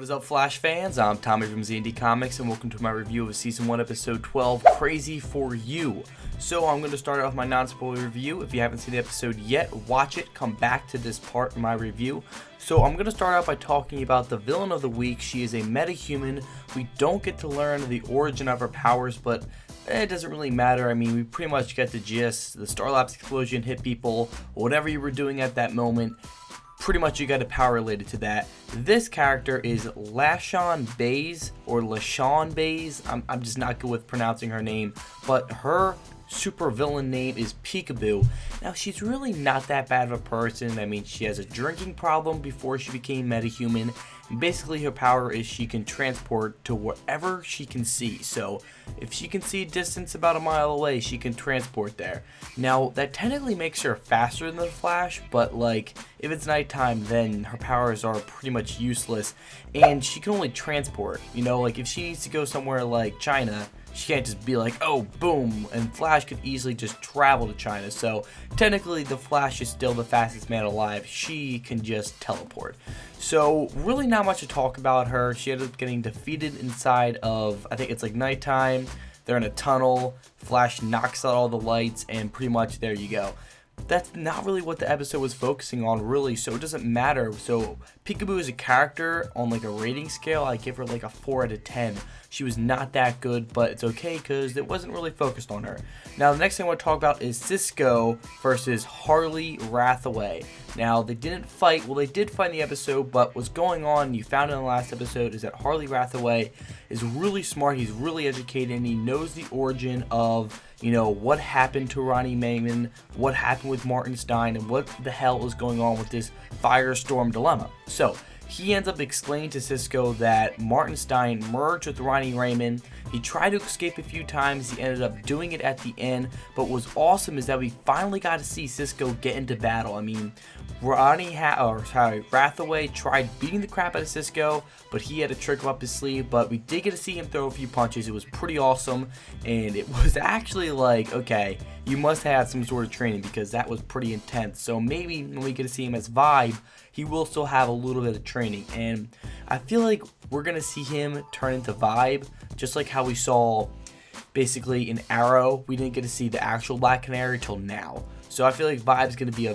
What is up, Flash fans? I'm Tommy from Z&D Comics, and welcome to my review of Season 1, Episode 12, Crazy for You. So I'm going to start off my non-spoiler review. If you haven't seen the episode yet, watch it, come back to this part of my review. So I'm going to start out by talking about the villain of the week. She is a metahuman. We don't get to learn the origin of her powers, but it doesn't really matter. I mean, we pretty much get the gist. The Starlapse explosion hit people, whatever you were doing at that moment. Pretty much you got a power related to that. This character is Lashon Bays, or Lashon Bays. I'm just not good with pronouncing her name, but her super villain name is Peekaboo. Now, she's really not that bad of a person. I mean, she has a drinking problem before she became metahuman. And basically, her power is she can transport to wherever she can see. So, if she can see a distance about a mile away, she can transport there. Now, that technically makes her faster than the Flash, but like, if it's nighttime, then her powers are pretty much useless. And she can only transport, you know, like if she needs to go somewhere like China, she can't just be like, oh, boom, and Flash could easily just travel to China. So technically the Flash is still the fastest man alive. She can just teleport. So really not much to talk about her. She ended up getting defeated inside of, I think it's like nighttime. They're in a tunnel. Flash knocks out all the lights, and pretty much there you go. That's not really what the episode was focusing on, really, so it doesn't matter. So Peekaboo is a character on like a rating scale. I give her like a 4 out of 10. She was not that good, but it's okay because it wasn't really focused on her. Now, the next thing I want to talk about is Cisco versus Harley Rathaway. Now, they didn't fight. Well, they did fight in the episode, but what's going on, you found in the last episode, is that Harley Rathaway is really smart. He's really educated, and he knows the origin of, you know, what happened to Ronnie Mangman, what happened with Martin Stein, and what the hell is going on with this Firestorm dilemma. So he ends up explaining to Cisco that Martin Stein merged with Ronnie Raymond. He tried to escape a few times. He ended up doing it at the end. But what's awesome is that we finally got to see Cisco get into battle. I mean, Rathaway tried beating the crap out of Cisco, but he had a trick up his sleeve. But we did get to see him throw a few punches. It was pretty awesome, and it was actually like, okay, you must have some sort of training because that was pretty intense. So maybe when we get to see him as Vibe, he will still have a little bit of training, and I feel like we're going to see him turn into Vibe, just like how we saw basically in Arrow. We didn't get to see the actual Black Canary till now. So I feel like Vibe's going to be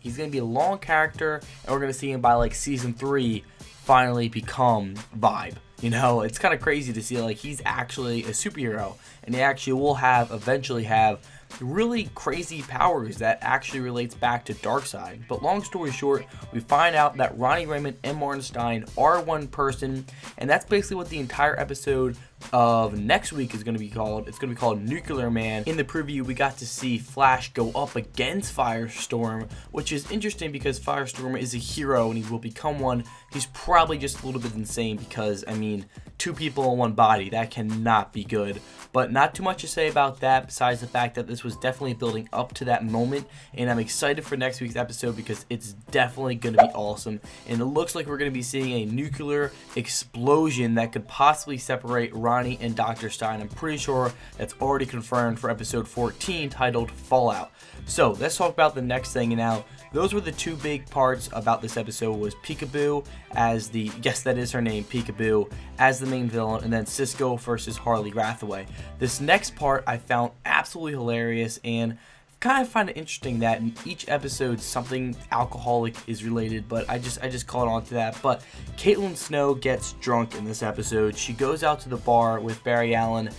he's going to be a long character, and we're going to see him by like Season 3 finally become Vibe. You know, it's kind of crazy to see like he's actually a superhero, and he actually will eventually have really crazy powers that actually relates back to Darkseid. But long story short, we find out that Ronnie Raymond and Martin Stein are one person, and that's basically what the entire episode of next week is going to be called. It's going to be called Nuclear Man. In the preview, we got to see Flash go up against Firestorm, which is interesting because Firestorm is a hero and he will become one. He's probably just a little bit insane because, I mean, 2 people in one body, that cannot be good. But not too much to say about that besides the fact that this was definitely building up to that moment, and I'm excited for next week's episode because it's definitely going to be awesome, and it looks like we're going to be seeing a nuclear explosion that could possibly separate Ronnie and Dr. Stein. I'm pretty sure that's already confirmed for episode 14 titled Fallout. So let's talk about the next thing. And now, those were the 2 big parts about this episode, was Peekaboo as the, yes, that is her name, Peekaboo, as the main villain, and then Cisco versus Harley Rathaway. This next part I found absolutely hilarious, and kind of find it interesting that in each episode something alcoholic is related, but I just caught on to that. But Caitlin Snow gets drunk in this episode. She goes out to the bar with Barry Allen.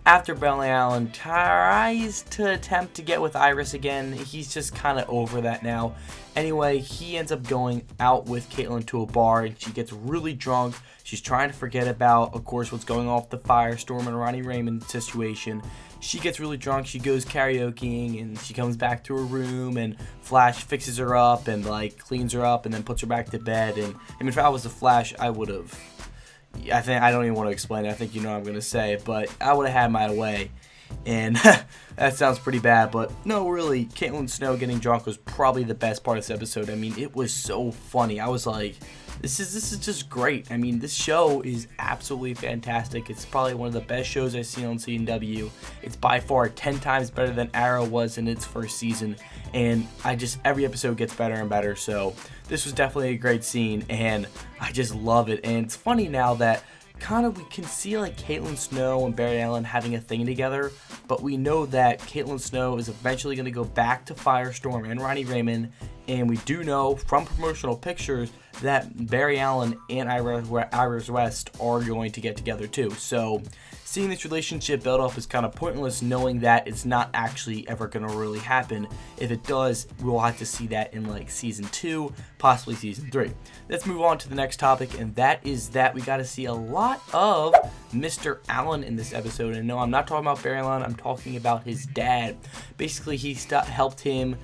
After Barry Allen tries to attempt to get with Iris again, he's just kind of over that now. Anyway, he ends up going out with Caitlin to a bar, and she gets really drunk. She's trying to forget about, of course, what's going on with the Firestorm and Ronnie Raymond situation. She gets really drunk, she goes karaokeing, and she comes back to her room, and Flash fixes her up and like cleans her up and then puts her back to bed. And I mean, if I was the Flash, I would have, I don't even want to explain it. I think you know what I'm going to say, but I would have had my way. And that sounds pretty bad, but no, really, Caitlin Snow getting drunk was probably the best part of this episode. I mean, it was so funny. I was like, this is just great. I mean, this show is absolutely fantastic. It's probably one of the best shows I've seen on CW. It's by far 10 times better than Arrow was in its first season, and every episode gets better and better. So this was definitely a great scene, and I just love it. And it's funny now that we can see like Caitlin Snow and Barry Allen having a thing together, but we know that Caitlin Snow is eventually going to go back to Firestorm and Ronnie Raymond, and we do know from promotional pictures that Barry Allen and Iris West are going to get together too. So seeing this relationship build up is kind of pointless, knowing that it's not actually ever going to really happen. If it does, we'll have to see that in like season 2, possibly season 3. Let's move on to the next topic, and that is that we got to see a lot of Mr. Allen in this episode. And no, I'm not talking about Barry Allen, I'm talking about his dad. Basically, he helped him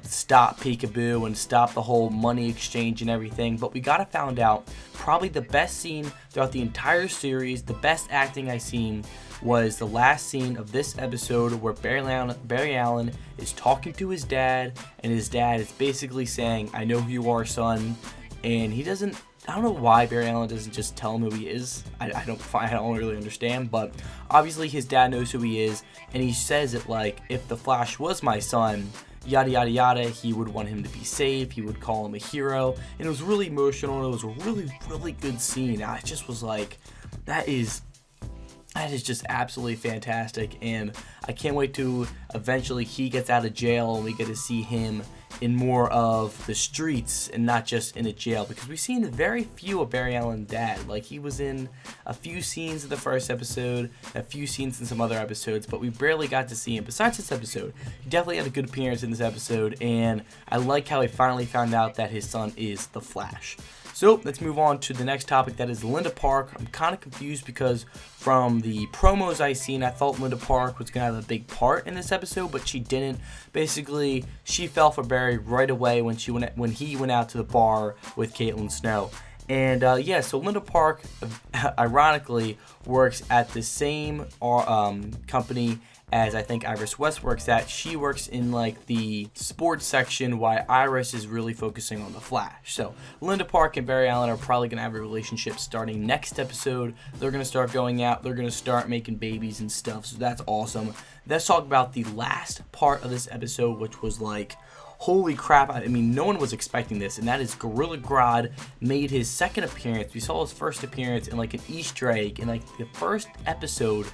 stop Peekaboo and stop the whole money exchange and everything. But we gotta find out probably the best scene throughout the entire series, the best acting I've seen, was the last scene of this episode where Barry Allen is talking to his dad, and his dad is basically saying, "I know who you are, son." And I don't know why Barry Allen doesn't just tell him who he is. I don't really understand, but obviously his dad knows who he is, and he says it like, if the Flash was my son, yada yada yada, he would want him to be saved, he would call him a hero. And it was really emotional, and it was a really, really good scene. I just was like, that is just absolutely fantastic, and I can't wait to eventually he gets out of jail and we get to see him in more of the streets and not just in a jail, because we've seen very few of Barry Allen's dad. Like, he was in a few scenes in the first episode, a few scenes in some other episodes, but we barely got to see him. Besides this episode, he definitely had a good appearance in this episode, and I like how he finally found out that his son is the Flash. So let's move on to the next topic, that is Linda Park. I'm kind of confused because from the promos I seen, I thought Linda Park was going to have a big part in this episode, but she didn't. Basically, she fell for Barry right away when he went out to the bar with Caitlin Snow. And so Linda Park, ironically, works at the same company as I think Iris West works at. She works in like the sports section, while Iris is really focusing on the Flash. So Linda Park and Barry Allen are probably going to have a relationship starting next episode. They're going to start going out. They're going to start making babies and stuff. So that's awesome. Let's talk about the last part of this episode, which was like, holy crap, I mean, no one was expecting this, and that is Gorilla Grodd made his second appearance. We saw his first appearance in like an Easter egg. In like the first episode,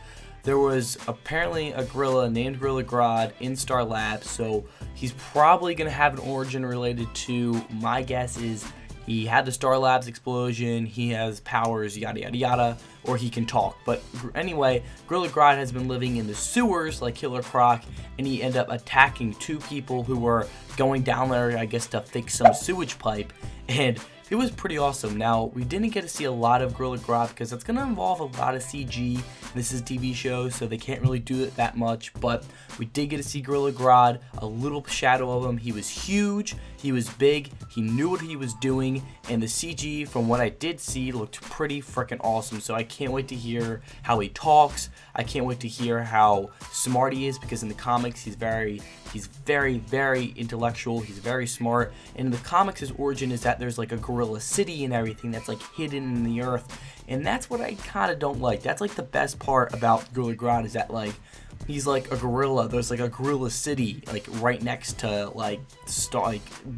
there was apparently a gorilla named Gorilla Grodd in Star Labs, so he's probably going to have an origin related to, my guess is, he had the Star Labs explosion, he has powers, yada yada yada, or he can talk. But anyway, Gorilla Grodd has been living in the sewers like Killer Croc, and he ended up attacking 2 people who were going down there, I guess, to fix some sewage pipe, and it was pretty awesome. Now, we didn't get to see a lot of Gorilla Grodd because it's going to involve a lot of CG. This is a TV show, so they can't really do it that much, but we did get to see Gorilla Grodd, a little shadow of him. He was huge, he was big, he knew what he was doing, and the CG, from what I did see, looked pretty freaking awesome. So I can't wait to hear how he talks. I can't wait to hear how smart he is, because in the comics, he's very, very intellectual. He's very smart. And in the comics, his origin is that there's like a gorilla city and everything that's like hidden in the earth. And that's what I kind of don't like. That's like the best part about Gorilla Grodd, is that like he's like a gorilla. There's like a gorilla city like right next to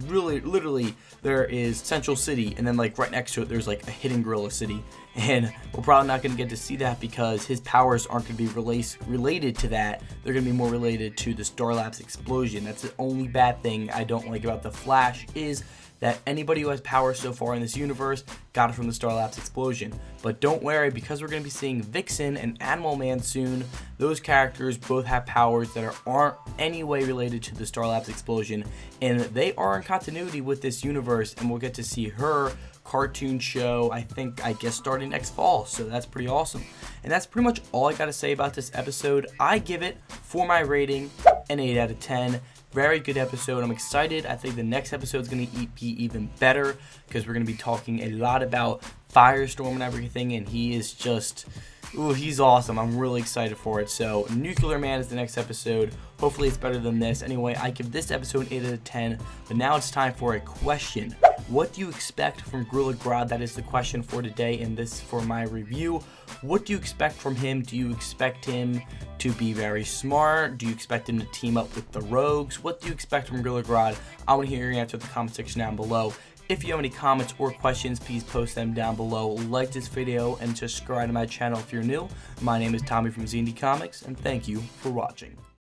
really literally there is Central City, and then like right next to it there's like a hidden gorilla city. And we're probably not going to get to see that because his powers aren't going to be related to that. They're going to be more related to the Star Labs explosion. That's the only bad thing I don't like about the Flash, is that anybody who has power so far in this universe got it from the Star Labs explosion. But don't worry, because we're going to be seeing Vixen and Animal Man soon. Those characters both have powers that aren't any way related to the Star Labs explosion, and they are in continuity with this universe, and we'll get to see her cartoon show, I guess starting next fall. So that's pretty awesome. And that's pretty much all I got to say about this episode. I give it, for my rating, an 8 out of 10. Very good episode. I'm excited. I think the next episode is going to be even better, because we're going to be talking a lot about firestorm and everything, and he is just, ooh, he's awesome. I'm really excited for it. So Nuclear Man is the next episode. Hopefully it's better than this. Anyway, I give this episode 8 out of 10, but now it's time for a question. What do you expect from Gorilla Grodd? That is the question for today, and this for my review. What do you expect from him? Do you expect him to be very smart? Do you expect him to team up with the rogues? What do you expect from Gorilla Grodd? I want to hear your answer in the comment section down below. If you have any comments or questions, please post them down below. Like this video and subscribe to my channel if you're new. My name is Tommy from Z&D Comics, and thank you for watching.